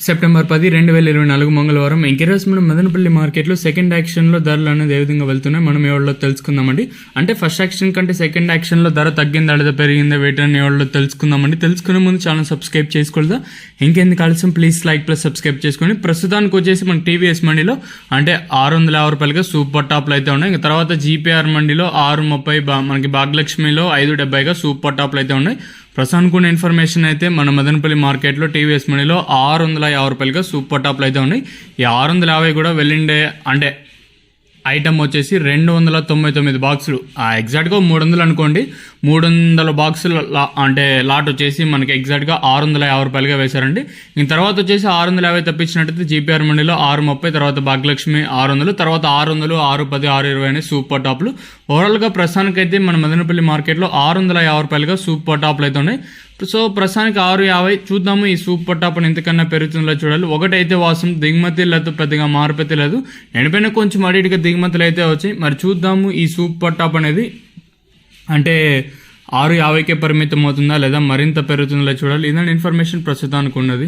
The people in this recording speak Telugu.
సెప్టెంబర్ 10, 2024 మంగళవారం ఇంకెరోజు మనం మదనపల్లి మార్కెట్లో సెకండ్ యాక్షన్లో ధరలు అనేది ఏ విధంగా వెళ్తున్నాయి మనం ఎవరిలో తెలుసుకుందామండి. అంటే ఫస్ట్ యాక్షన్ కంటే సెకండ్ యాక్షన్లో ధర తగ్గిందా లేదా పెరిగిందా వేటని ఎవరిలో తెలుసుకుందామండి. తెలుసుకునే ముందు ఛానల్ సబ్స్క్రైబ్ చేసుకోలేదా, ఇంకెందుకు ఆలస్యం ప్లీజ్ లైక్ ప్లస్ సబ్స్క్రైబ్ చేసుకోండి. ప్రస్తుతానికి వచ్చేసి మన టీవీఎస్ మండీలో అంటే 650 రూపాయలుగా సూపర్ టాప్లు అయితే ఉన్నాయి. ఇంకా తర్వాత జీపీఆర్ మండీలో 630, మనకి భాగ్యలక్ష్మిలో 570గా సూపర్ టాప్లు అయితే ఉన్నాయి. ప్రస్తుతానికి ఉన్న ఇన్ఫర్మేషన్ అయితే మన మదనపల్లి మార్కెట్లో టీవీఎస్ మనీలో 650 రూపాయలుగా సూపర్ టాప్లు అయితే ఉన్నాయి. ఈ 650 కూడా వెళ్ళిండే అంటే ఐటమ్ వచ్చేసి 299 బాక్సులు, ఎగ్జాక్ట్గా 300 అనుకోండి. 300 బాక్సులు అంటే లాట్ వచ్చేసి మనకి ఎగ్జాక్ట్గా 650 రూపాయలుగా వేశారండి. ఇంక తర్వాత వచ్చేసి 650 తప్పించినట్టయితే జీపీఆర్ మండీలో 630, తర్వాత భాగ్యలక్ష్మి 600, తర్వాత 600, 610, 620 అనే సూపర్ టాప్లు. ఓవరాల్గా ప్రస్తుతానికైతే మన మదనపల్లి మార్కెట్లో 650 రూపాయలుగా సూపర్ టాప్లు అయితే ఉన్నాయి. సో ప్రస్తుతానికి 650 చూద్దాము. ఈ సూపర్ టాప్ అని ఎంతకన్నా పెరుగుతుందో చూడాలి. ఒకటైతే వాసం దిగుమతి లేదు, పెద్దగా మార్పు లేదు. ఎండిపోయిన కొంచెం అడిటిగా దిగుమతులు అయితే వచ్చాయి. మరి చూద్దాము ఈ సూపర్ టాప్ అనేది అంటే 650కే పరిమితం అవుతుందా లేదా మరింత పెరుగుతుందో చూడాలి. ఇదండి ఇన్ఫర్మేషన్ ప్రస్తుతానికి ఉన్నది.